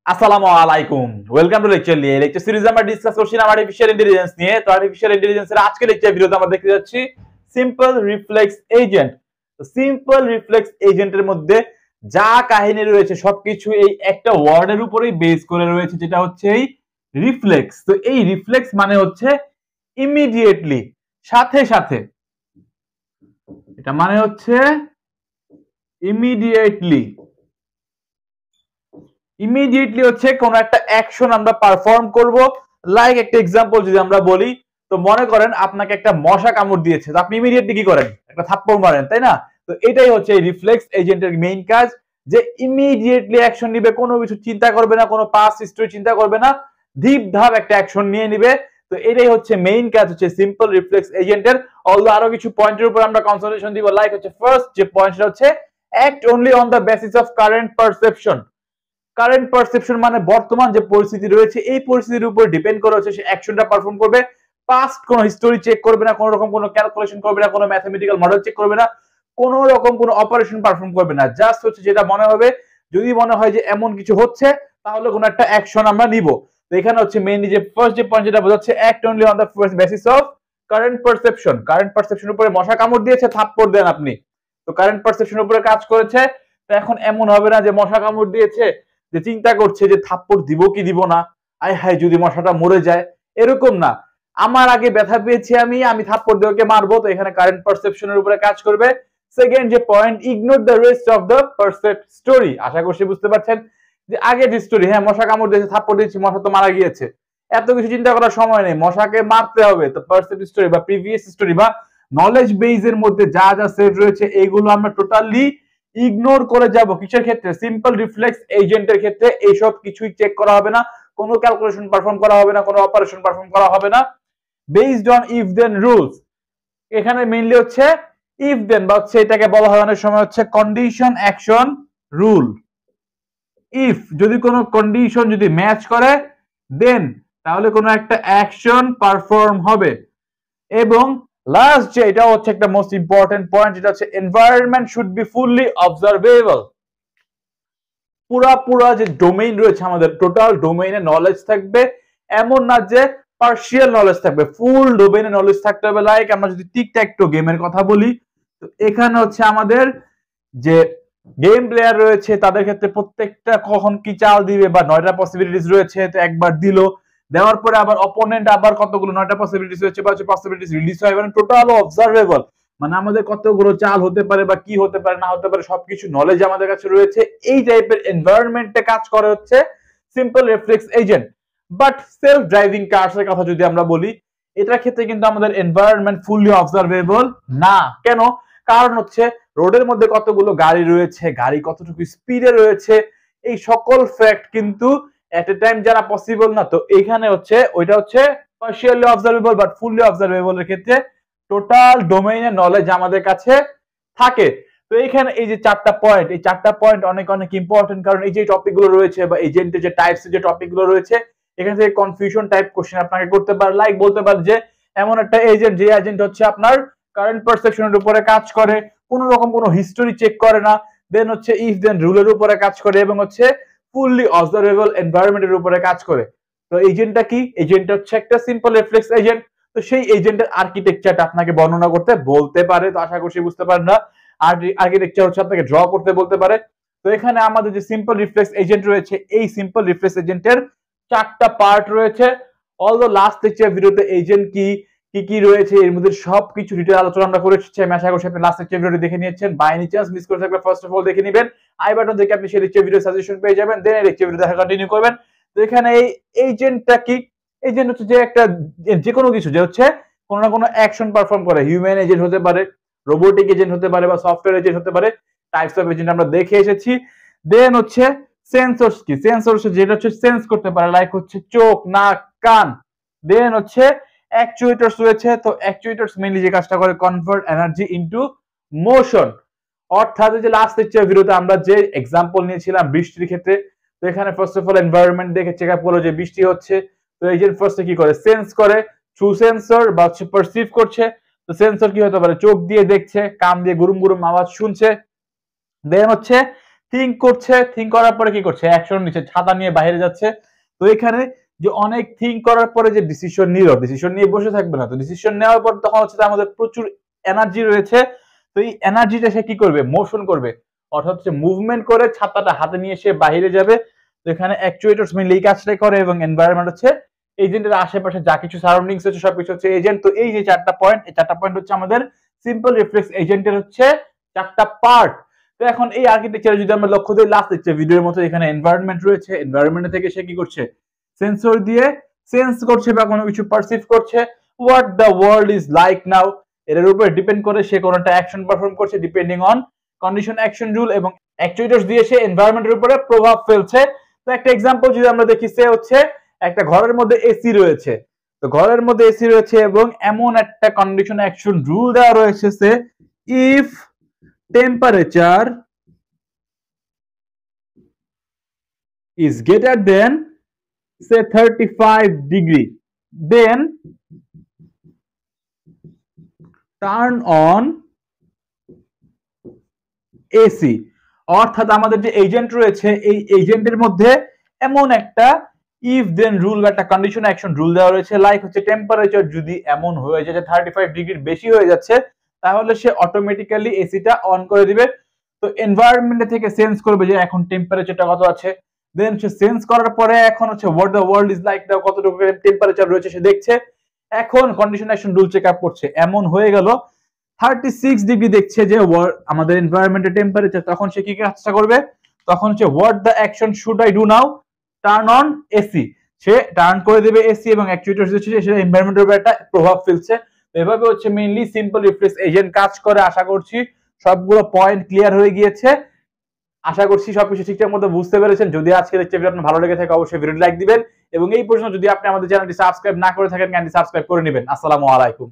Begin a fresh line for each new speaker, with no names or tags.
আসসালামু আলাইকুম, welcome to লেকচারলিয়া। এই লেকচার সিরিজে আমরা ডিসকাস করছি আর্টিফিশিয়াল ইন্টেলিজেন্স নিয়ে। তো আর্টিফিশিয়াল ইন্টেলিজেন্সের আজকের লেকচার ভিডিওতে আমরা দেখতে যাচ্ছি সিম্পল রিফ্লেক্স এজেন্ট। তো সিম্পল রিফ্লেক্স এজেন্টের মধ্যে যা কাহিনী রয়েছে সবকিছু এই একটা ওয়ার্ডের উপরেই বেস করে রয়েছে, যেটা হচ্ছে এই রিফ্লেক্স। তো এই রিফ্লেক্স মানে হচ্ছে ইমিডিয়েটলি, সাথে সাথে। এটা মানে হচ্ছে ইমিডিয়েটলি হচ্ছে কোন একটা অ্যাকশন আমরা পারফর্ম করব। লাইক একটা এক্সাম্পল যদি আমরা বলি, তো মনে করেন আপনাকে একটা মশা কামড় দিয়েছে, তো আপনি ইমিডিয়েটলি কি করেন? একটা থাপ্পড় মারেন, তাই না? তো এটাই হচ্ছে এই রিফ্লেক্স এজেন্টের মেইন কাজ, যে ইমিডিয়েটলি অ্যাকশন নিবে, কোনো কিছু চিন্তা করবে না, কোনো পাস্ট হিস্টরি চিন্তা করবে না, ধীপ ধাপ একটা অ্যাকশন নিয়ে নিবে। তো এটাই হচ্ছে মেইন কাজ হচ্ছে সিম্পল রিফ্লেক্স এজেন্টের। অলদো আরো কিছু পয়েন্টের উপর আমরা কনসেন্ট্রেশন দিব। লাইক হচ্ছে ফার্স্ট যে পয়েন্টটা হচ্ছে act only on the basis of current perception. Current perception মানে বর্তমান যে পরিস্থিতি রয়েছে এই পরিস্থিতির উপর ডিপেন্ড করে হচ্ছে সে অ্যাকশনটা পারফর্ম করবে। পাস্ট কোনো হিস্টোরি চেক করবে না, কোনো রকম কোনো ক্যালকুলেশন করবে না, কোনো ম্যাথমেটিক্যাল মডেল চেক করবে না, কোনো রকম কোনো অপারেশন পারফর্ম করবে না। জাস্ট হচ্ছে যেটা মনে হবে, যদি মনে হয় যে এমন কিছু হচ্ছে তাহলে কোনো একটা অ্যাকশন আমরা নিব। তো এখানে হচ্ছে মেইনলি যে ফার্স্ট যে পয়েন্ট যেটা বোঝাচ্ছে act only on the basis of current perception. Current perception উপরে মশা কামড় দিয়েছে, থাপ্পড় দেন আপনি, তো কারেন্ট পারসেপশন উপরে কাজ করেছে। তো এখন এমন হবে না যে মশা কামড় দিয়েছে যে চিন্তা করছে যে থাপ্পড় দিব কি দিব না, আয় হায় যদি মশাটা মরে যায়, এরকম না। আমার আগে ব্যথা পেয়েছি, আমি থাপ্পড় দিয়ে ওকে মারবো। তো এখানে কারেন্ট পারসেপশনের উপরে কাজ করবে। সেকেন্ড যে point, ignore the rest of the percept story. আশা করছি বুঝতে পারছেন যে আগে যে স্টোরি, হ্যাঁ মশা কামড় দিয়েছে, থাপ্পড় দিয়েছি, মশা তো মারা গিয়েছে, এত কিছু চিন্তা করার সময় নেই, মশাকে মারতে হবে। তো পারসেপ্ট স্টোরি বা প্রিভিয়াস স্টোরি বা নলেজ বেজের মধ্যে যা যা সেভ রয়েছে এইগুলো আমরা টোটালি ইগনোর করে যাব। কিসের ক্ষেত্রে? সিম্পল রিফ্লেক্স এজেন্টের ক্ষেত্রে এইসব কিছুই চেক করা হবে না, কোনো ক্যালকুলেশন পারফর্ম করা হবে না, কোনো অপারেশন পারফর্ম করা হবে না। Based on if then rules. এখানে মেইনলি হচ্ছে ইফ দেন বা হচ্ছে এটাকে বলা হয় অনেক সময় হচ্ছে কন্ডিশন অ্যাকশন রুল। ইফ যদি কোনো কন্ডিশন যদি ম্যাচ করে দেন তাহলে কোনো একটা অ্যাকশন পারফর্ম হবে। এবং লাস্ট যে এটা হচ্ছে একটা মোস্ট ইম্পর্টেন্ট পয়েন্ট, যেটা হচ্ছে environment should be fully observable. পুরা যে ডোমেইন রয়েছে আমাদের, টোটাল ডোমেইনে নলেজ থাকবে, এমন না যে পার্শিয়াল নলেজ থাকবে, ফুল ডোমেইনে নলেজ থাকতে হবে। লাইক আমরা যদি টিক ট্যাক টো গেমের কথা বলি, তো এখানে হচ্ছে আমাদের যে গেম প্লেয়ার রয়েছে তাদের ক্ষেত্রে প্রত্যেকটা কখন কি চাল দিবে বা 9টা পসিবিলিটিস রয়েছে, তো একবার দিল, দেওয়ার পরে আবার অপোনেন্ট আবার কতগুলো 9টা পসিবিলিটিস রয়েছে বা পসিবিলিটিস রিলিজ হয়, মানে টোটাল অবজারভেবল। মানে আমাদের কতগুলো চাল হতে পারে বা কি হতে পারে না হতে পারে সবকিছু নলেজ আমাদের কাছে রয়েছে। এই টাইপের এনভায়রনমেন্টে কাজ করে হচ্ছে simple reflex agent. But self driving কার্সের কথা যদি আমরা বলি, এটার ক্ষেত্রে কিন্তু আমাদের এনভায়রনমেন্ট ফুললি অবজারভেবল না। কেন? কারণ হচ্ছে রোডের মধ্যে কতগুলো গাড়ি রয়েছে, গাড়ি কতটুকু স্পিডে রয়েছে, এই সকল ফ্যাক্ট কিন্তু এট এ টাইম জানা পসিবল না। তো এখানে হচ্ছে ওইটা হচ্ছে partially observable, but fully observable এর ক্ষেত্রে টোটাল ডোমেইনের নলেজ আমাদের কাছে থাকে। তো এখানে এই যে চারটা পয়েন্ট, এই চারটা পয়েন্ট অনেক অনেক ইম্পর্টেন্ট, কারণ এই যে টপিকগুলো রয়েছে বা এজেন্টের যে টাইপস যে টপিকগুলো রয়েছে, এখান থেকে কনফিউশন টাইপ কোশ্চেন আপনাকে করতে পারে। লাইক বলতে পারে যে এমন একটা এজেন্ট, যে এজেন্ট হচ্ছে আপনার কারেন্ট পারসেপশনের উপরে কাজ করে, কোন রকম কোনো হিস্টোরি চেক করে না, দেন হচ্ছে ইফ দেন রুলের উপরে কাজ করে, এবং হচ্ছে ফুললি অবজারভেবল এনভায়রনমেন্টের উপরে কাজ করে। তো এজেন্টটা কি? এজেন্ট হচ্ছে একটা সিম্পল রিফ্লেক্স এজেন্ট। তো সেই এজেন্টের আর্কিটেকচারটা আপনাকে বর্ণনা করতে বলতে পারে। তো আশা করছি বুঝতে পারেন না, আর্কিটেকচার হচ্ছে আপনাকে ড্র করতে বলতে পারে। তো এখানে আমাদের যে সিম্পল রিফ্লেক্স এজেন্ট রয়েছে, এই সিম্পল রিফ্লেক্স এজেন্টের চারটা পার্ট রয়েছে। অলদো লাস্ট লেকচার ভিডিওতে এজেন্ট কি কি রয়েছে এর মধ্যে সবকিছু ডিটেইল আলোচনা আমরা করেছি। আমি আশা করছি আপনি লাস্ট লেকচার ভিডিওটি দেখে নিয়েছেন। বাই এনি চান্স মিস করে থাকলে ফার্স্ট অফ অল দেখে নেবেন, আই বাটন থেকে আপনি সেই লেকচার ভিডিও সাজেশন পেয়ে যাবেন, দেন এই লেকচার ভিডিও দেখা কন্টিনিউ করবেন। তো এখানে এই এজেন্টটা কি? এজেন্ট হচ্ছে যে একটা যে কোনো কিছু যে হচ্ছে কোনো না কোনো অ্যাকশন পারফর্ম করে। হিউম্যান এজেন্ট হতে পারে, রোবোটিক এজেন্ট হতে পারে, বা সফটওয়্যার এজেন্ট হতে পারে। টাইপস অফ এজেন্ট আমরা দেখে এসেছি। দেন হচ্ছে সেন্সরস কি? সেন্সরস যেটা হচ্ছে সেন্স করতে পারে, লাইক হচ্ছে চোখ, নাক, কান। দেন হচ্ছে অ্যাকচুয়েটরস রয়েছে। তো অ্যাকচুয়েটরস মেইনলি যে কাজটা করে, কনভার্ট এনার্জি ইনটু মোশন। অর্থাৎ যে লাস্ট লেকচার ভিডিওতে আমরা যে এক্সাম্পল নিয়েছিলাম বৃষ্টির ক্ষেত্রে, তো এখানে ফার্স্ট অফ অল এনভায়রনমেন্ট দেখে চেক আপ করলো যে বৃষ্টি হচ্ছে। তো এজেন্ট ফার্স্টে কি করে? সেন্স করে, থ্রু সেন্সর বা হচ্ছে পারসিভ করছে। তো সেন্সর কি হতে পারে? চোখ দিয়ে দেখছে, কান দিয়ে গুরুম গুরুম আওয়াজ শুনছে। দেন হচ্ছে থিঙ্ক করছে, থিঙ্ক করার পরে কি করছে, অ্যাকশন নিচ্ছে, ছাতা নিয়ে বাইরে যাচ্ছে। তো এখানে যে অনেক থিঙ্ক করার পরে যে ডিসিশন নিল, ডিসিশন নিয়ে বসে থাকবে না, তো ডিসিশন নেওয়ার পর তখন হচ্ছে আমাদের প্রচুর এনার্জি রয়েছে। তো এই এনার্জিটা সে কি করবে, মোশন করবে, অর্থাৎ হচ্ছে মুভমেন্ট করে ছাতাটা হাতে নিয়ে সে বাইরে যাবে। তো এখানে অ্যাকচুয়েটরস মেইনলি এই কাজটাই করে, এবং এনভায়রনমেন্ট হচ্ছে এজেন্টের আশেপাশে যা কিছু সারাউন্ডিংস হচ্ছে সবকিছু হচ্ছে এজেন্ট। তো এই যে চারটা পয়েন্ট, এই চারটা পয়েন্ট হচ্ছে আমাদের সিম্পল রিফ্লেক্স এজেন্টের হচ্ছে চারটা পার্ট। তো এখন এই আর্কিটেকচারে যদি আমরা লক্ষ্য দিই, লাস্ট দেখছি ভিডিওর মতো এখানে এনভায়রনমেন্ট রয়েছে, এনভায়রনমেন্ট থেকে সে কি করছে, সেন্সর দিয়ে সেন্স করছে বা কোনো কিছু পারসিভ করছে, what the world is like নাও, এর উপর ডিপেন্ড করে সে কোনটা অ্যাকশন পারফর্ম করছে depending on condition action rule, এবং অ্যাকচুয়েটরস দিয়ে সে এনভায়রনমেন্টের উপরে প্রভাব ফেলছে। তো একটা এক্সাম্পল যদি আমরা দেখি, সে হচ্ছে একটা ঘরের মধ্যে এসি রয়েছে, তো ঘরের মধ্যে এসি রয়েছে এবং এমন একটা কন্ডিশন অ্যাকশন রুল দেওয়া রয়েছে, say if temperature is greater than say 35 degree, then turn on AC। অর্থাৎ আমাদের যে এজেন্ট রয়েছে, এই এজেন্টের মধ্যে এমন একটা ইফ দেন রুল বা একটা কন্ডিশন অ্যাকশন রুল দেওয়া রয়েছে, লাইক হচ্ছে টেম্পারেচার যদি এমন হয়ে যায় যে 35 ডিগ্রির বেশি হয়ে যাচ্ছে, তাহলে সে অটোমেটিক্যালি এসিটা অন করে দিবে। তো এনভায়রনমেন্ট থেকে সেন্স করবে যে এখন টেম্পারেচারটা কত আছে, দেন সে সেন্স করার পরে এখন হচ্ছে what the world is like now, কতটুকু টেম্পারেচার রয়েছে সে দেখছে, এখন condition action rule check up করছে, এমন হয়ে গেল 36 ডিগ্রি দেখছে যে আমাদের এনভায়রনমেন্টের টেম্পারেচার, তখন সে কি কাজটা করবে, তখন হচ্ছে what the action should I do now, turn on AC, say turn করে দেবে এসি, এবং অ্যাকচুয়েটরস হচ্ছে সেটা এনভায়রনমেন্টের উপর একটা প্রভাব ফেলছে। এভাবে হচ্ছে মেইনলি সিম্পল রিফ্লেক্স এজেন্ট কাজ করে। আশা করছি সবগুলো পয়েন্ট ক্লিয়ার হয়ে গিয়েছে, আশা করছি সবকিছু ঠিকঠাক মতো বুঝতে পেরেছেন। যদি আজকে লেকচারটি আপনার ভালো লেগে থাকে অবশ্যই ভিডিওটি লাইক দিবেন, এবং এই পর্যন্ত যদি আপনি আমাদের চ্যানেলটি সাবস্ক্রাইব না করে থাকেন কাইন্ডলি সাবস্ক্রাইব করে নেবেন। আসসালামু আলাইকুম।